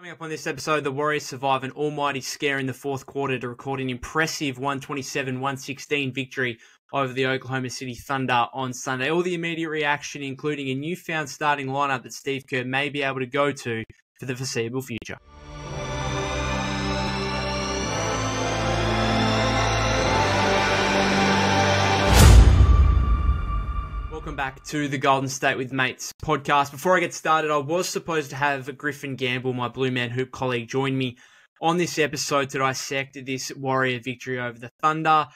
Coming up on this episode, the Warriors survive an almighty scare in the fourth quarter to record an impressive 127-116 victory over the Oklahoma City Thunder on Sunday. All the immediate reaction, including a newfound starting lineup that Steve Kerr may be able to go to for the foreseeable future. Welcome back to the Golden State with Mates podcast. Before I get started, I was supposed to have Griffin Gamble, my Blue Man Hoop colleague, join me on this episode to dissect this Warrior victory over the Thunder.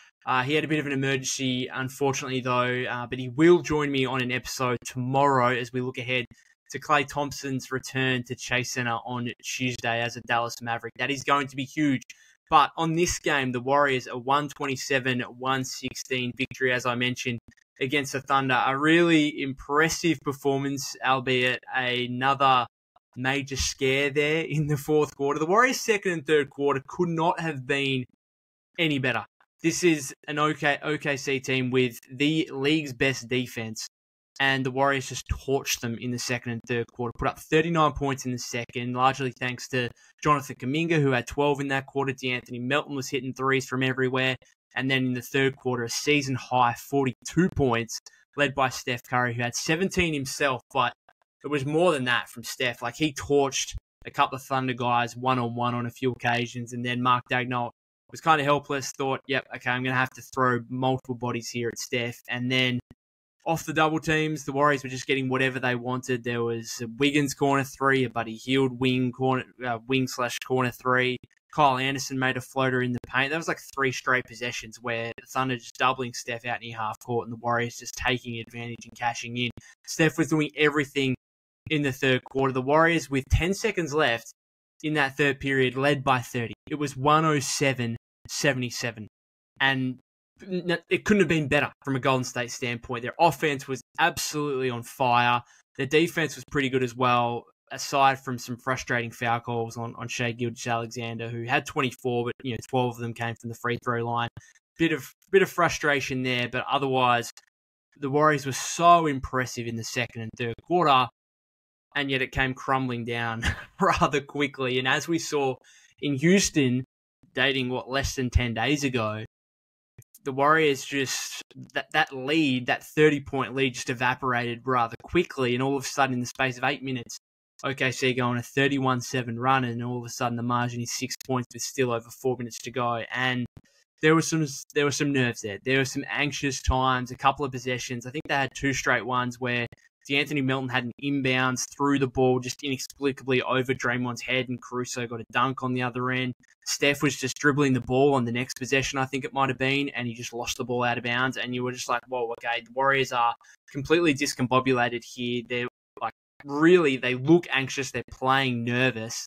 He had a bit of an emergency, unfortunately, though, but he will join me on an episode tomorrow as we look ahead to Klay Thompson's return to Chase Center on Tuesday as a Dallas Maverick. That is going to be huge. But on this game, the Warriors, a 127-116 victory, as I mentioned, against the Thunder. A really impressive performance, albeit another major scare there in the fourth quarter. The Warriors' second and third quarter could not have been any better. This is an OKC team with the league's best defense, and the Warriors just torched them in the second and third quarter. Put up 39 points in the second, largely thanks to Jonathan Kuminga, who had 12 in that quarter. D'Anthony Melton was hitting threes from everywhere. And then in the third quarter, a season-high 42 points, led by Steph Curry, who had 17 himself, but it was more than that from Steph. Like, he torched a couple of Thunder guys one-on-one on a few occasions, and then Mark Daigneault was kind of helpless, thought, yep, okay, I'm going to have to throw multiple bodies here at Steph. And then off the double teams, the Warriors were just getting whatever they wanted. There was a Wiggins corner three, a Buddy Hield wing/corner three. Kyle Anderson made a floater in the paint. That was like three straight possessions where the Thunder just doubling Steph out near half court and the Warriors just taking advantage and cashing in. Steph was doing everything in the third quarter. The Warriors, with 10 seconds left in that third period, led by 30. It was 107-77. And it couldn't have been better from a Golden State standpoint. Their offense was absolutely on fire. Their defense was pretty good as well, aside from some frustrating foul calls on Shai Gilgeous-Alexander, who had 24, but 12 of them came from the free throw line. Bit of frustration there, but otherwise, the Warriors were so impressive in the second and third quarter, and yet it came crumbling down rather quickly. And as we saw in Houston, dating less than 10 days ago, the Warriors just, that lead, that 30-point lead just evaporated rather quickly, and all of a sudden, in the space of 8 minutes, OKC go on a 31-7 run, and all of a sudden the margin is 6 points with still over 4 minutes to go. And there were some nerves there. There were some anxious times, a couple of possessions. I think they had two straight ones where D'Anthony Melton had an inbounds, threw the ball just inexplicably over Draymond's head, and Caruso got a dunk on the other end. Steph was just dribbling the ball on the next possession, I think it might have been, and he just lost the ball out of bounds. And you were just like, whoa, okay, the Warriors are completely discombobulated here. They're really, they look anxious, they're playing nervous,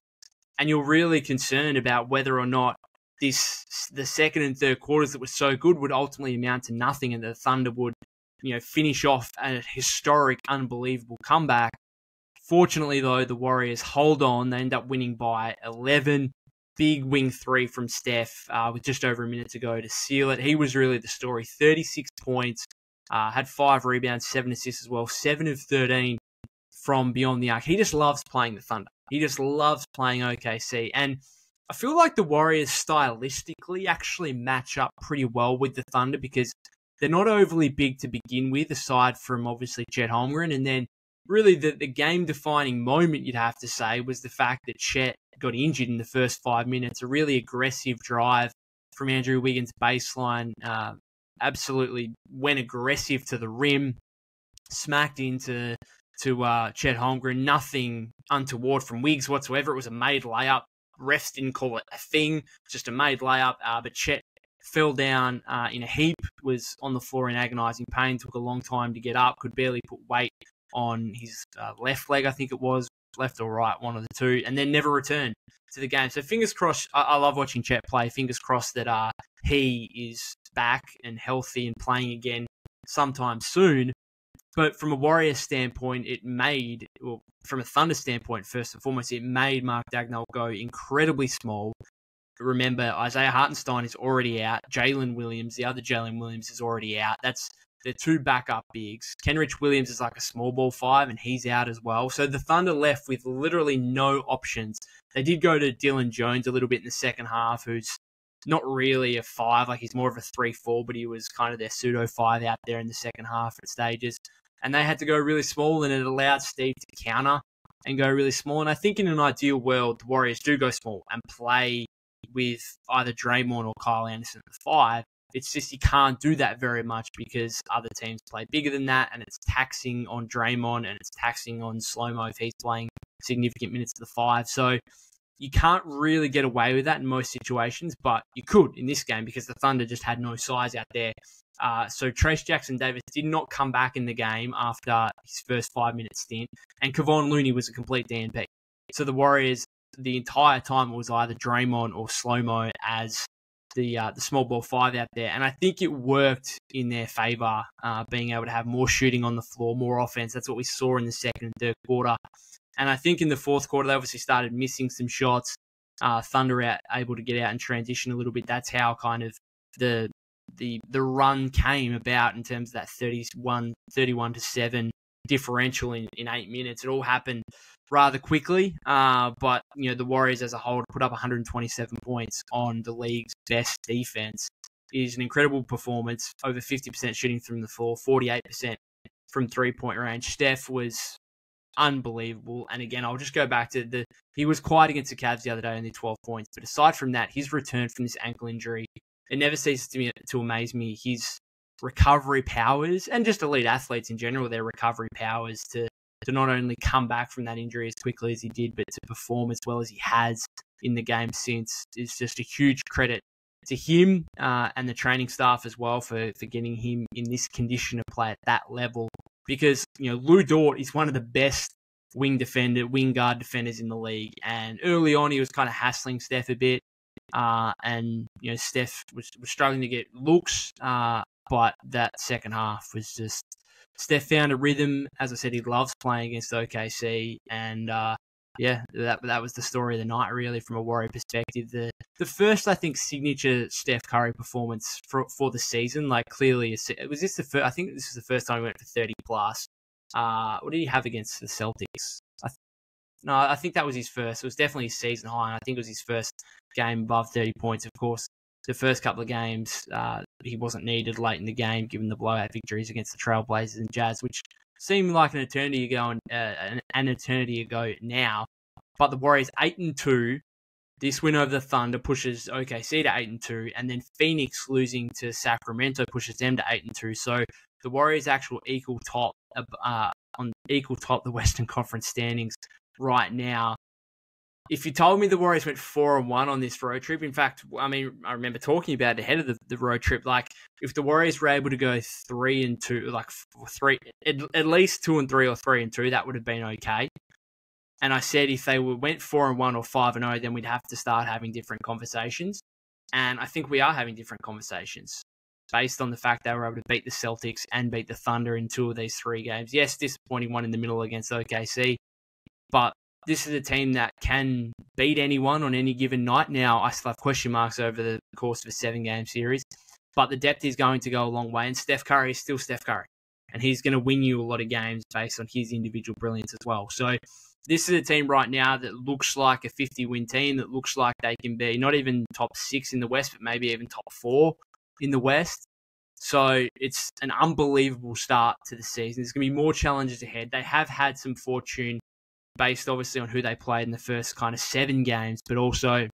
and you're really concerned about whether or not the second and third quarters that were so good would ultimately amount to nothing, and the Thunder would, finish off a historic, unbelievable comeback. Fortunately, though, the Warriors hold on. They end up winning by 11. Big wing three from Steph with just over a minute to go to seal it. He was really the story. 36 points, had 5 rebounds, 7 assists as well, 7 of 13 from beyond the arc. He just loves playing the Thunder. He just loves playing OKC. And I feel like the Warriors stylistically actually match up pretty well with the Thunder because they're not overly big to begin with, aside from obviously Chet Holmgren. And then really the game-defining moment, you'd have to say, was the fact that Chet got injured in the first 5 minutes. A really aggressive drive from Andrew Wiggins' baseline. Absolutely went aggressive to the rim, smacked into Chet Holmgren. Nothing untoward from Wiggs whatsoever. It was a made layup. Refs didn't call it a thing, just a made layup. But Chet fell down in a heap, was on the floor in agonizing pain, took a long time to get up, could barely put weight on his left leg, I think it was, left or right, one of the two, and then never returned to the game. So fingers crossed. I love watching Chet play. Fingers crossed that he is back and healthy and playing again sometime soon. But from a Warriors standpoint, from a Thunder standpoint, first and foremost, it made Mark Daigneault go incredibly small. Remember, Isaiah Hartenstein is already out. Jalen Williams, the other Jalen Williams, is already out. That's their two backup bigs. Kenrich Williams is like a small ball 5, and he's out as well. So the Thunder left with literally no options They did go to Dylan Jones a little bit in the second half, who's not really a 5, like he's more of a 3-4, but he was kind of their pseudo 5 out there in the second half at stages. And they had to go really small, and it allowed Steve to counter and go really small. And I think in an ideal world, the Warriors do go small and play with either Draymond or Kyle Anderson at the 5. It's just you can't do that very much because other teams play bigger than that, and it's taxing on Draymond and it's taxing on Slow-Mo if he's playing significant minutes at the 5. So you can't really get away with that in most situations, but you could in this game because the Thunder just had no size out there. So Trace Jackson-Davis did not come back in the game after his first 5-minute stint, and Kevon Looney was a complete DNP. So the Warriors, the entire time, it was either Draymond or Slow-Mo as the small ball 5 out there. And I think it worked in their favor, being able to have more shooting on the floor, more offense. That's what we saw in the second and third quarter. And I think in the fourth quarter, they obviously started missing some shots. Thunder able to get out and transition a little bit. That's how kind of the run came about in terms of that 31-7 differential in 8 minutes. It all happened rather quickly, but the Warriors as a whole to put up 127 points on the league's best defense is an incredible performance. Over 50% shooting from the floor, 48% from three-point range. Steph was unbelievable. And again, I'll just go back to he was quiet against the Cavs the other day, only 12 points. But aside from that, his return from this ankle injury, it never ceases to amaze me. His recovery powers, and just elite athletes in general, their recovery powers to not only come back from that injury as quickly as he did, but to perform as well as he has in the game since, is just a huge credit to him and the training staff as well for getting him in this condition to play at that level. Because, Lou Dort is one of the best wing guard defenders in the league. And early on, he was kind of hassling Steph a bit. And Steph was struggling to get looks. But that second half was just, Steph found a rhythm. As I said, he loves playing against OKC. And that was the story of the night, really, from a Warrior perspective. The first, I think, signature Steph Curry performance for the season. Like, clearly, was this the first? I think this was the first time he went for 30 plus. What did he have against the Celtics? I think that was his first. It was definitely his season high, and I think it was his first game above 30 points. Of course, the first couple of games, he wasn't needed late in the game, given the blowout victories against the Trailblazers and Jazz, which seemed like an eternity ago now. But the Warriors 8-2. This win over the Thunder pushes OKC to 8-2, and then Phoenix losing to Sacramento pushes them to 8-2. So the Warriors actual equal top the Western Conference standings right now. If you told me the Warriors went 4-1 on this road trip, in fact, I remember talking about it ahead of the road trip. Like, if the Warriors were able to go 3-2, like at least 2-3 or 3-2, that would have been okay. And I said if they went 4-1 or 5-0, then we'd have to start having different conversations. And I think we are having different conversations based on the fact they were able to beat the Celtics and beat the Thunder in 2 of these 3 games. Yes, disappointing one in the middle against OKC, but this is a team that can beat anyone on any given night. Now, I still have question marks over the course of a 7-game series, but the depth is going to go a long way, and Steph Curry is still Steph Curry, and he's going to win you a lot of games based on his individual brilliance as well. So this is a team right now that looks like a 50-win team, that looks like they can be not even top 6 in the West, but maybe even top 4 in the West. So it's an unbelievable start to the season. There's going to be more challenges ahead. They have had some fortune based obviously on who they played in the first kind of 7 games, but also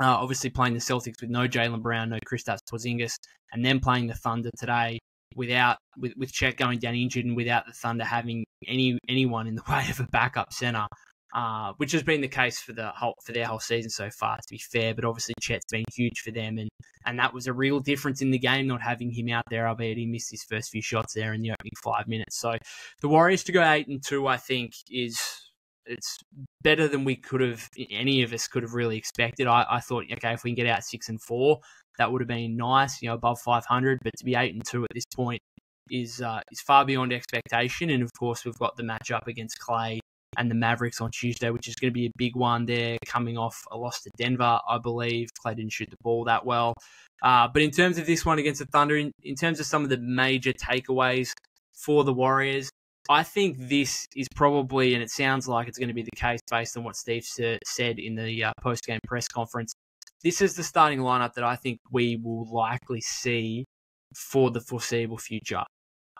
obviously playing the Celtics with no Jaylen Brown, no Kristaps Porzingis, and then playing the Thunder today with Chet going down injured and without the Thunder having anyone in the way of a backup center, which has been the case for their whole season so far, to be fair. But obviously Chet's been huge for them, and that was a real difference in the game, not having him out there, albeit he missed his first few shots there in the opening 5 minutes. So the Warriors to go 8-2, I think, it's better than any of us could have really expected. I thought, okay, if we can get out 6-4, that would have been nice, above 500. But to be 8-2 at this point is far beyond expectation. And of course, we've got the matchup against Clay and the Mavericks on Tuesday, which is going to be a big one there, coming off a loss to Denver, I believe. Clay didn't shoot the ball that well. But in terms of this one against the Thunder, in terms of some of the major takeaways for the Warriors, I think this is probably, and it sounds like it's going to be the case based on what Steve said in the post-game press conference, this is the starting lineup that I think we will likely see for the foreseeable future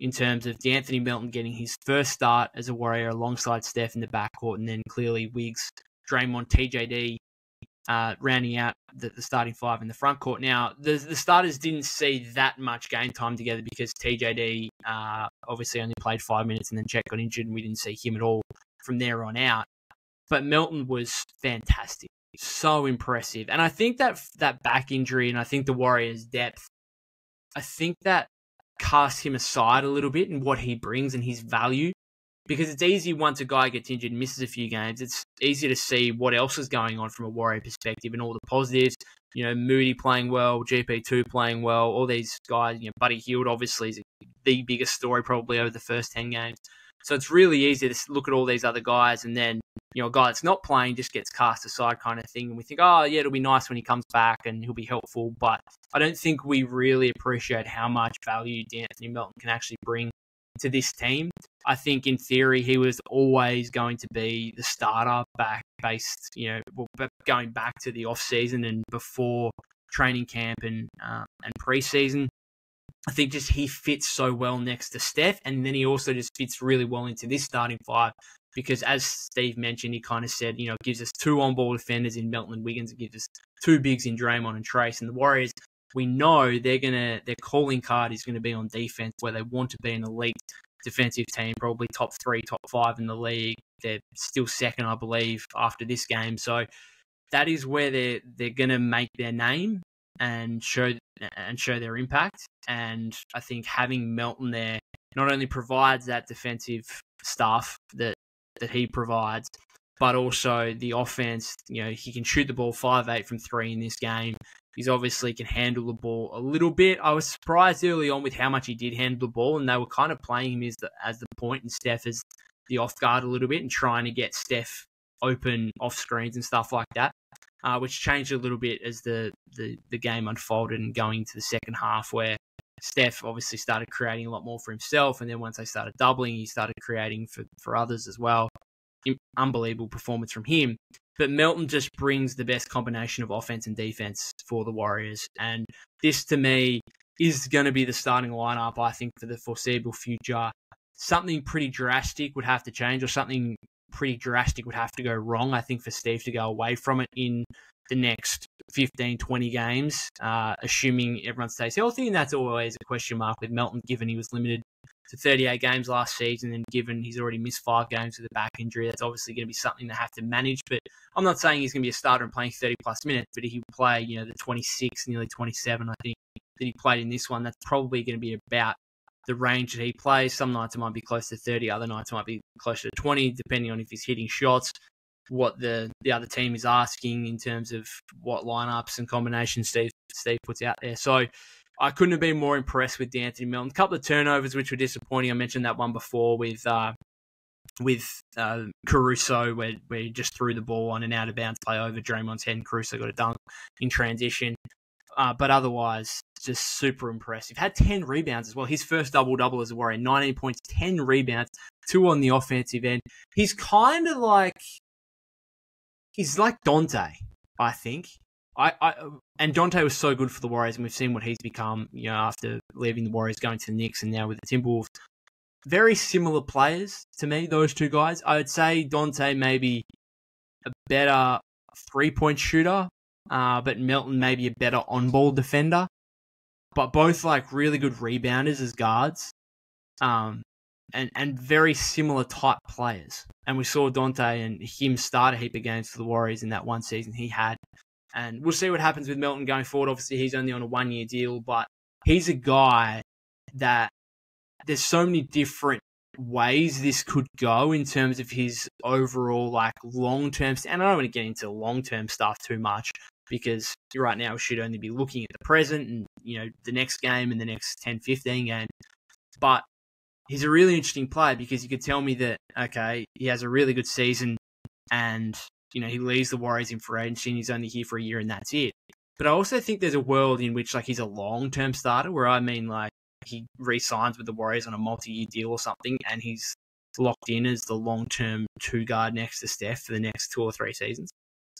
in terms of D'Anthony Melton getting his first start as a Warrior alongside Steph in the backcourt, and then clearly Wiggs, Draymond, TJD rounding out the starting five in the front court. Now, the starters didn't see that much game time together because TJD obviously only played 5 minutes and then Chet got injured and we didn't see him at all from there on out. But Melton was fantastic. So impressive. And I think that back injury and I think the Warriors' depth, I think that casts him aside a little bit in what he brings and his value. Because it's easy once a guy gets injured and misses a few games, it's easy to see what else is going on from a Warrior perspective and all the positives. Moody playing well, GP2 playing well, all these guys, Buddy Hield obviously is the biggest story probably over the first 10 games. So it's really easy to look at all these other guys and then, a guy that's not playing just gets cast aside kind of thing. And we think, oh, yeah, it'll be nice when he comes back and he'll be helpful. But I don't think we really appreciate how much value D'Anthony Melton can actually bring to this team. I think in theory he was always going to be the starter going back to the off season and before training camp and preseason. I think just he fits so well next to Steph, and then he also just fits really well into this starting five because, as Steve mentioned, he kind of said, it gives us two on-ball defenders in Melton and Wiggins, it gives us two bigs in Draymond and Trace, and the Warriors, we know their calling card is going to be on defense, where they want to be an elite defensive team, probably top 3, top 5 in the league. They're still second, I believe, after this game. So that is where they're going to make their name and show their impact. And I think having Melton there not only provides that defensive stuff that he provides, but also the offense. He can shoot the ball 5-8 from 3 in this game. He's obviously can handle the ball a little bit. I was surprised early on with how much he did handle the ball, and they were kind of playing him as the point and Steph as the off guard a little bit and trying to get Steph open off screens and stuff like that, which changed a little bit as the game unfolded and going into the second half where Steph obviously started creating a lot more for himself, and then once they started doubling, he started creating for others as well. Unbelievable performance from him. But Melton just brings the best combination of offense and defense for the Warriors. And this, to me, is going to be the starting lineup, I think, for the foreseeable future. Something pretty drastic would have to change, or something pretty drastic would have to go wrong, I think, for Steve to go away from it in the next 15, 20 games, assuming everyone stays healthy. And that's always a question mark with Melton, given he was limited to 38 games last season, and given he's already missed 5 games with a back injury, that's obviously going to be something they have to manage. But I'm not saying he's going to be a starter and playing 30-plus minutes, but if he play, the 26, nearly 27, I think, that he played in this one, that's probably going to be about the range that he plays. Some nights it might be close to 30, other nights it might be closer to 20, depending on if he's hitting shots, what the other team is asking in terms of what lineups and combinations Steve puts out there. So I couldn't have been more impressed with D'Anthony Melton. A couple of turnovers which were disappointing. I mentioned that one before with Caruso, where he just threw the ball on an out of bounds play over Draymond's head, and Caruso got a dunk in transition. But otherwise, just super impressive. Had 10 rebounds as well. His first double-double as a Warrior, 19 points, 10 rebounds, 2 on the offensive end. He's kind of like Dante, I think. And Dante was so good for the Warriors, and we've seen what he's become, after leaving the Warriors, going to the Knicks, and now with the Timberwolves. Very similar players to me, those two guys. I would say Dante maybe a better 3-point shooter, but Melton maybe a better on-ball defender. But both really good rebounders as guards, and very similar type players. And we saw Dante and him start a heap of games for the Warriors in that one season he had. And we'll see what happens with Melton going forward. Obviously, he's only on a 1-year deal, but he's a guy that there's so many different ways this could go in terms of his overall long-term. And I don't want to get into long-term stuff too much because right now we should only be looking at the present and the next game and the next 10, 15 games. But he's a really interesting player because you could tell me that, okay, he has a really good season and he leaves the Warriors in free agency and he's only here for a year and that's it. But I also think there's a world in which he's a long-term starter where he re-signs with the Warriors on a multi-year deal or something and he's locked in as the long-term two guard next to Steph for the next 2 or 3 seasons.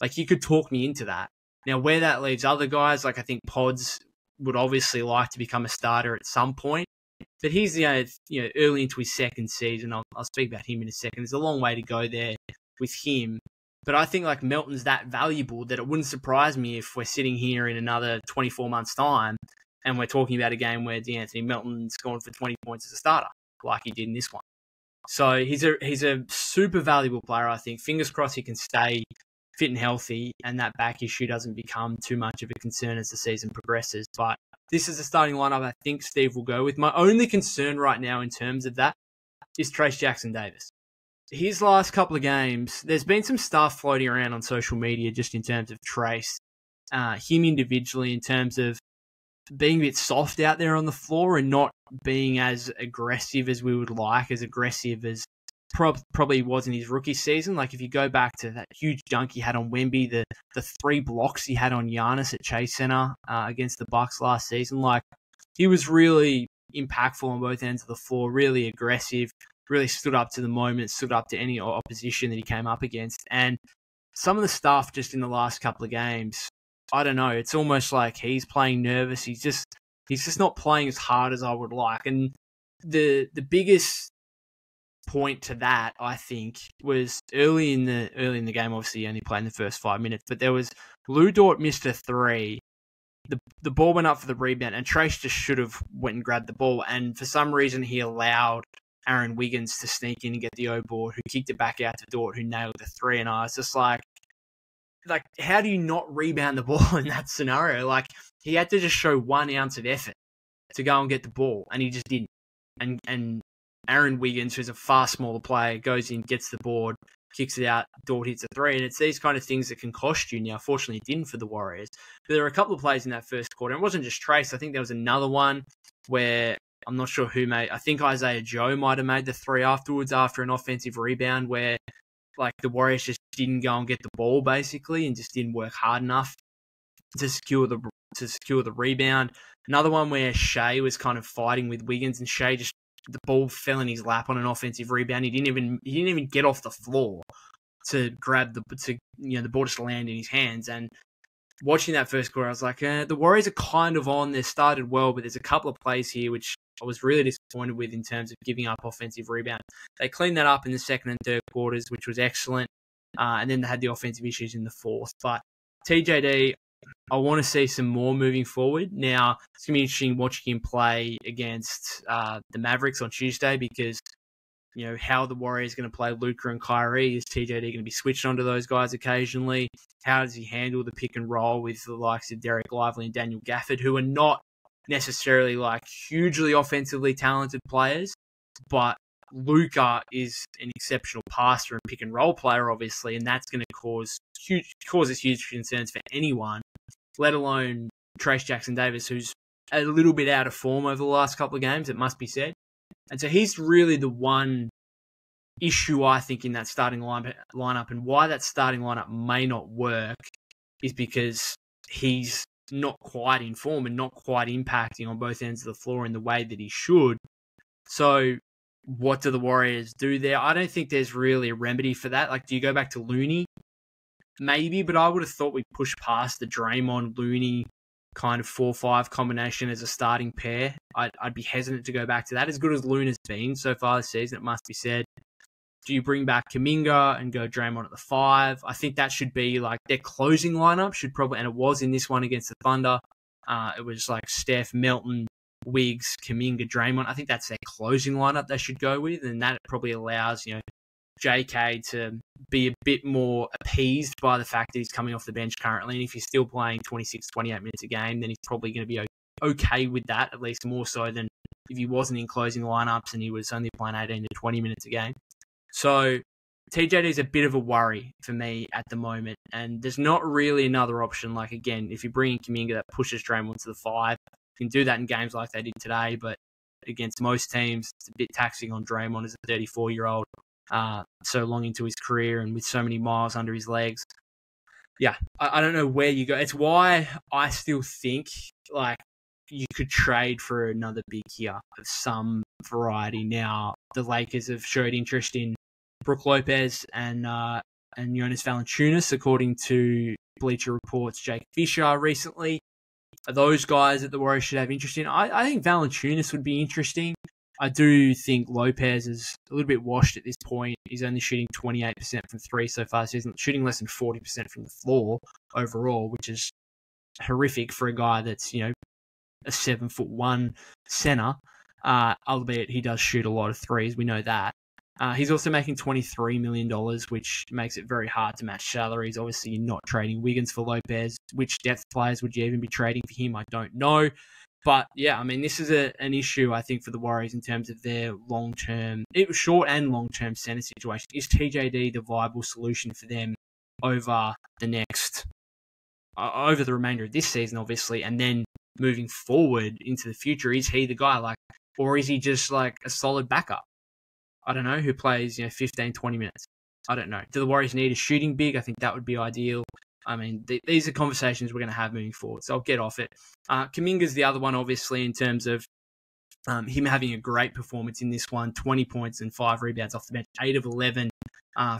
Like, you could talk me into that. Now, where that leaves other guys, like I think Pods would obviously like to become a starter at some point, but he's early into his second season. I'll speak about him in a second. There's a long way to go there with him. But I think like Melton's that valuable that it wouldn't surprise me if we're sitting here in another 24 months' time and we're talking about a game where DeAnthony Melton's gone for 20 points as a starter, like he did in this one. So he's a super valuable player, I think. Fingers crossed he can stay fit and healthy and that back issue doesn't become too much of a concern as the season progresses. But this is the starting lineup I think Steve will go with. My only concern right now in terms of that is Trayce Jackson-Davis. His last couple of games, there's been some stuff floating around on social media just in terms of Trayce, him individually in terms of being a bit soft out there on the floor and not being as aggressive as we would like, as aggressive as probably was in his rookie season. Like if you go back to that huge dunk he had on Wemby, the 3 blocks he had on Giannis at Chase Center against the Bucks last season, like he was really impactful on both ends of the floor, really aggressive, really stood up to the moment, stood up to any opposition that he came up against. And some of the stuff just in the last couple of games, I don't know, it's almost like he's playing nervous. He's just not playing as hard as I would like. And the biggest point to that, I think, was early in the game. Obviously, he only played in the first 5 minutes, but there was Lou Dort missed a 3. The ball went up for the rebound, and Trayce just should have went and grabbed the ball. And for some reason, he allowed Aaron Wiggins to sneak in and get the O board, who kicked it back out to Dort, who nailed the 3. And I was just like, how do you not rebound the ball in that scenario? Like, he had to just show 1 ounce of effort to go and get the ball, and he just didn't. And Aaron Wiggins, who's a far smaller player, goes in, gets the board, kicks it out, Dort hits a 3, and it's these kind of things that can cost you. Now, fortunately, it didn't for the Warriors. But there were a couple of plays in that first quarter. It wasn't just Trayce. I think there was another one where I'm not sure who made. I think Isaiah Joe might have made the 3 afterwards after an offensive rebound where like the Warriors just didn't go and get the ball basically and just didn't work hard enough to secure the rebound. Another one where Shea was kind of fighting with Wiggins and Shea just the ball fell in his lap on an offensive rebound. He didn't even get off the floor to grab the ball just land in his hands. And watching that first quarter, I was like, the Warriors are kind of on. They started well, but there's a couple of plays here which I was really disappointed with in terms of giving up offensive rebounds. They cleaned that up in the second and third quarters, which was excellent. And then they had the offensive issues in the fourth. But TJD, I want to see some more moving forward. Now, it's going to be interesting watching him play against the Mavericks on Tuesday because, how the Warriors are going to play Luka and Kyrie. Is TJD going to be switched onto those guys occasionally? How does he handle the pick and roll with the likes of Derek Lively and Daniel Gafford, who are not necessarily like hugely offensively talented players, but Luka is an exceptional passer and pick and roll player, obviously, and that's going to causes huge concerns for anyone, let alone Trayce Jackson-Davis, who's a little bit out of form over the last couple of games, it must be said. And so he's really the one issue, I think, in that starting lineup, and why that starting lineup may not work is because he's not quite in form and not quite impacting on both ends of the floor in the way that he should. So what do the Warriors do there? I don't think there's really a remedy for that. Like, do you go back to Looney? Maybe, but I would have thought we'd push past the Draymond-Looney kind of 4-5 combination as a starting pair. I'd be hesitant to go back to that. As good as Loon has been so far this season, it must be said. Do you bring back Kuminga and go Draymond at the 5? I think that should be like their closing lineup should probably, and it was in this one against the Thunder. It was like Steph, Melton, Wiggs, Kuminga, Draymond. I think that's their closing lineup they should go with, and that probably allows, JK to be a bit more appeased by the fact that he's coming off the bench currently. And if he's still playing 26, 28 minutes a game, then he's probably going to be okay with that, at least more so than if he wasn't in closing lineups and he was only playing 18 to 20 minutes a game. So TJD is a bit of a worry for me at the moment. And there's not really another option. Like, again, if you bring in Kuminga that pushes Draymond to the 5, you can do that in games like they did today. But against most teams, it's a bit taxing on Draymond as a 34-year-old. So long into his career and with so many miles under his legs. Yeah, I don't know where you go. It's why I still think like you could trade for another big here of some variety. Now, the Lakers have showed interest in Brook Lopez and Jonas Valanciunas, according to Bleacher Report's Jake Fisher recently. Those guys that the Warriors should have interest in. I think Valanciunas would be interesting. I do think Lopez is a little bit washed at this point. He's only shooting 28% from three so far. So he's shooting less than 40% from the floor overall, which is horrific for a guy that's, a 7'1" center. Albeit he does shoot a lot of threes. We know that. He's also making $23 million, which makes it very hard to match salaries. Obviously, you're not trading Wiggins for Lopez. Which depth players would you even be trading for him? I don't know. But, yeah, I mean, this is an issue, I think, for the Warriors in terms of their long-term, short and long-term center situation. Is TJD the viable solution for them over the remainder of this season, obviously, and then moving forward into the future? Is he the guy, or is he just a solid backup? I don't know, who plays, 15, 20 minutes. I don't know. Do the Warriors need a shooting big? I think that would be ideal. I mean, these are conversations we're going to have moving forward, so I'll get off it. Kuminga's the other one, obviously, in terms of him having a great performance in this one. 20 points and 5 rebounds off the bench. 8 of 11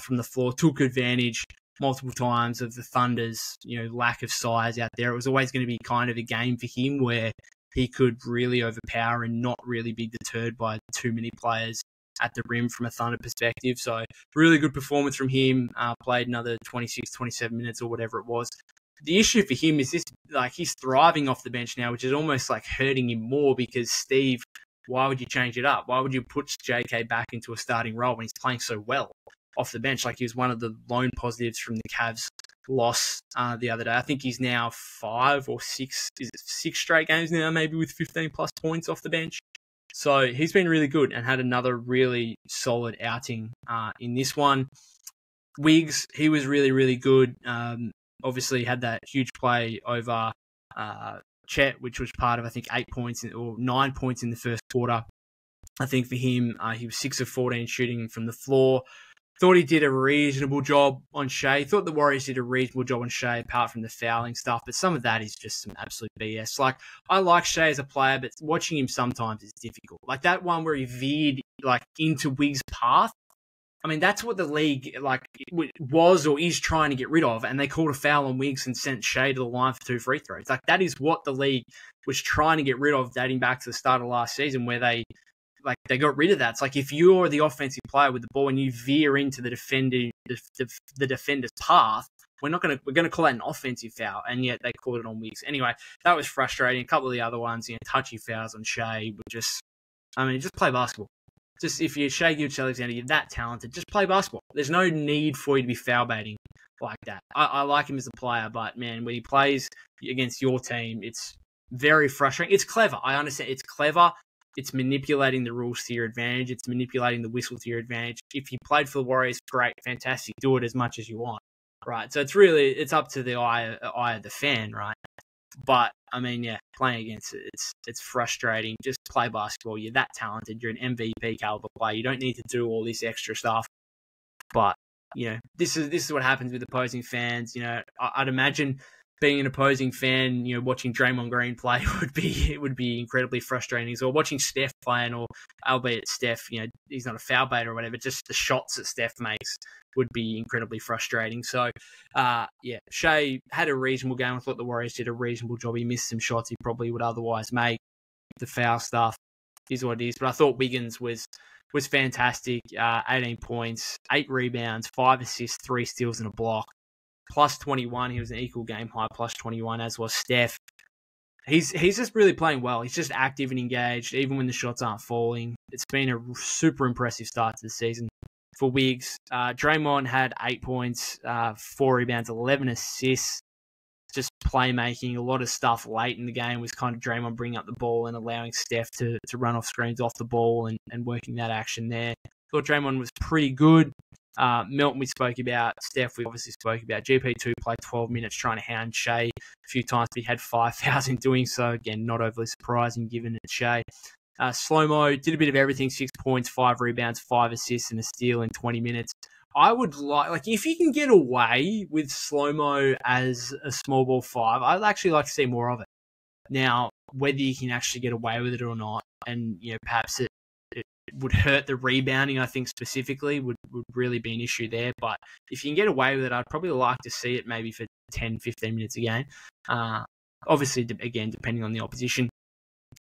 from the floor. Took advantage multiple times of the Thunder's, lack of size out there. It was always going to be kind of a game for him where he could really overpower and not really be deterred by too many players at the rim from a Thunder perspective. So really good performance from him. Played another 26, 27 minutes or whatever it was. The issue for him is this, he's thriving off the bench now, which is almost hurting him more because Steve, why would you change it up? Why would you put JK back into a starting role when he's playing so well off the bench? He was one of the lone positives from the Cavs loss the other day. I think he's now 5 or 6, is it 6 straight games now, maybe with 15 plus points off the bench. So he's been really good and had another really solid outing in this one. Wiggs, he was really, really good. Obviously had that huge play over Chet, which was part of, I think, 8 points or 9 points in the first quarter. I think for him, he was 6 of 14 shooting from the floor. Thought he did a reasonable job on Shea. Thought the Warriors did a reasonable job on Shea, apart from the fouling stuff. But some of that is just some absolute BS. I like Shea as a player, but watching him sometimes is difficult. That one where he veered into Wiggs' path. I mean, that's what the league was or is trying to get rid of. And they called a foul on Wiggs and sent Shea to the line for 2 free throws. That is what the league was trying to get rid of, dating back to the start of last season, where they got rid of that. It's if you're the offensive player with the ball and you veer into the defender's path, we're going to call that an offensive foul, and yet they called it on Wiggs. Anyway, that was frustrating. A couple of the other ones, touchy fouls on Shea, were just play basketball. Just if you're Shea Gilgeous-Alexander, you're that talented, just play basketball. There's no need for you to be foul baiting like that. I like him as a player, but man, when he plays against your team, it's very frustrating. It's clever. I understand it's clever. It's manipulating the rules to your advantage. It's manipulating the whistle to your advantage. If you played for the Warriors, great, fantastic. Do it as much as you want, right? So it's up to the eye of the fan, right? But I mean, yeah, playing against it, it's frustrating. Just play basketball. You're that talented. You're an MVP caliber player. You don't need to do all this extra stuff. But this is what happens with opposing fans. I'd imagine being an opposing fan, watching Draymond Green play would be incredibly frustrating. Or watching Steph playing, or albeit Steph, he's not a foul baiter or whatever, just the shots that Steph makes would be incredibly frustrating. So, Shea had a reasonable game. I thought the Warriors did a reasonable job. He missed some shots he probably would otherwise make. The foul stuff is what it is. But I thought Wiggins was fantastic. 18 points, 8 rebounds, 5 assists, 3 steals and a block. Plus 21. He was an equal game high, plus 21, as was Steph. He's just really playing well. He's just active and engaged, even when the shots aren't falling. It's been a super impressive start to the season for Wiggs. Draymond had 8 points, 4 rebounds, 11 assists. Just playmaking. A lot of stuff late in the game was kind of Draymond bringing up the ball and allowing Steph to run off screens off the ball and working that action there. Thought Draymond was pretty good. Melton we spoke about. Steph we obviously spoke about. GP2 played 12 minutes trying to hound Shea a few times, but he had 5 fouls in doing so. Again, not overly surprising given it's Shea. Slow-mo did a bit of everything. 6 points, 5 rebounds, 5 assists and a steal in 20 minutes. I would like if you can get away with Slow-mo as a small ball 5, I'd actually like to see more of it. Now, whether you can actually get away with it or not, and perhaps it would hurt the rebounding, I think specifically, would really be an issue there. But if you can get away with it, I'd probably like to see it maybe for 10, 15 minutes a game. Obviously, again, depending on the opposition.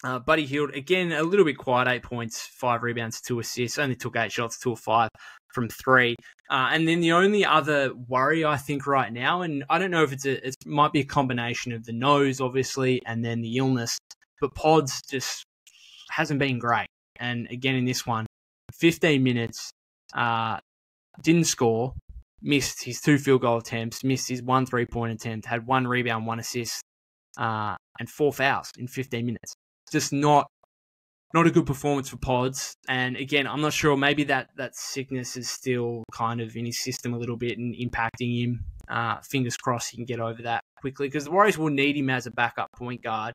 Buddy Hield, again, a little bit quiet, 8 points, 5 rebounds, 2 assists, only took 8 shots, 2 of 5 from 3. And then the only other worry, I think, right now, and I don't know if it might be a combination of the nose, obviously, and then the illness, but Pods just hasn't been great. And again, in this one, 15 minutes, didn't score, missed his 2 field goal attempts, missed his 1 3-point attempt, had 1 rebound, 1 assist, and 4 fouls in 15 minutes. Just not a good performance for Pods. And again, I'm not sure, maybe that sickness is still kind of in his system a little bit and impacting him. Fingers crossed he can get over that quickly, because the Warriors will need him as a backup point guard.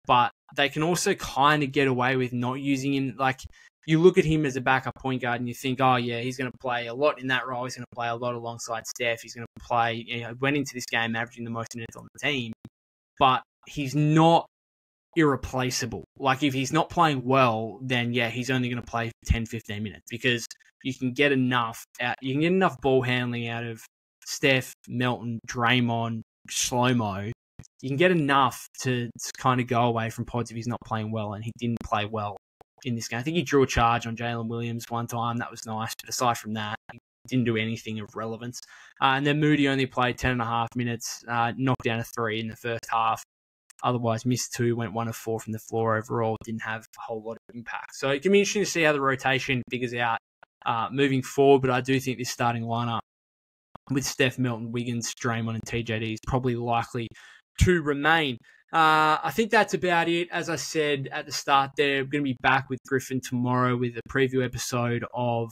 But they can also kind of get away with not using him. Like, you look at him as a backup point guard and you think, oh yeah, he's going to play a lot in that role. He's going to play a lot alongside Steph. He's going to play, went into this game averaging the most minutes on the team. But he's not irreplaceable. Like, if he's not playing well, then yeah, he's only going to play 10, 15 minutes, because you can get enough ball handling out of Steph, Melton, Draymond, Shlomo. You can get enough to kind of go away from Pods if he's not playing well, and he didn't play well in this game. I think he drew a charge on Jalen Williams one time. That was nice, but aside from that, he didn't do anything of relevance. And then Moody only played 10.5 minutes, knocked down a 3 in the first half. Otherwise, missed 2, went 1 of 4 from the floor overall, didn't have a whole lot of impact. So it can be interesting to see how the rotation figures out moving forward, but I do think this starting lineup with Steph, Melton, Wiggins, Draymond, and TJD is probably likely to remain. I think that's about it. As I said at the start there, we're going to be back with Griffin tomorrow with a preview episode of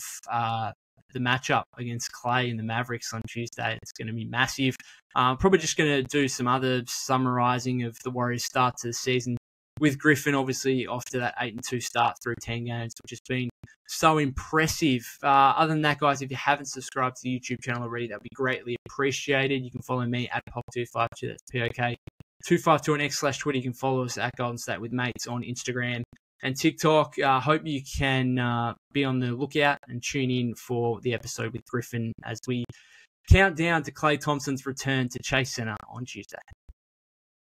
the matchup against Clay and the Mavericks on Tuesday. It's going to be massive. Probably just going to do some other summarizing of the Warriors' start to the season with Griffin, obviously, after that 8-2 start through 10 games, which has been so impressive. Other than that, guys, if you haven't subscribed to the YouTube channel already, that would be greatly appreciated. You can follow me at Pop252, that's POK252 on X/Twitter. You can follow us at Golden State with Mates on Instagram and TikTok. Hope you can be on the lookout and tune in for the episode with Griffin as we count down to Klay Thompson's return to Chase Center on Tuesday.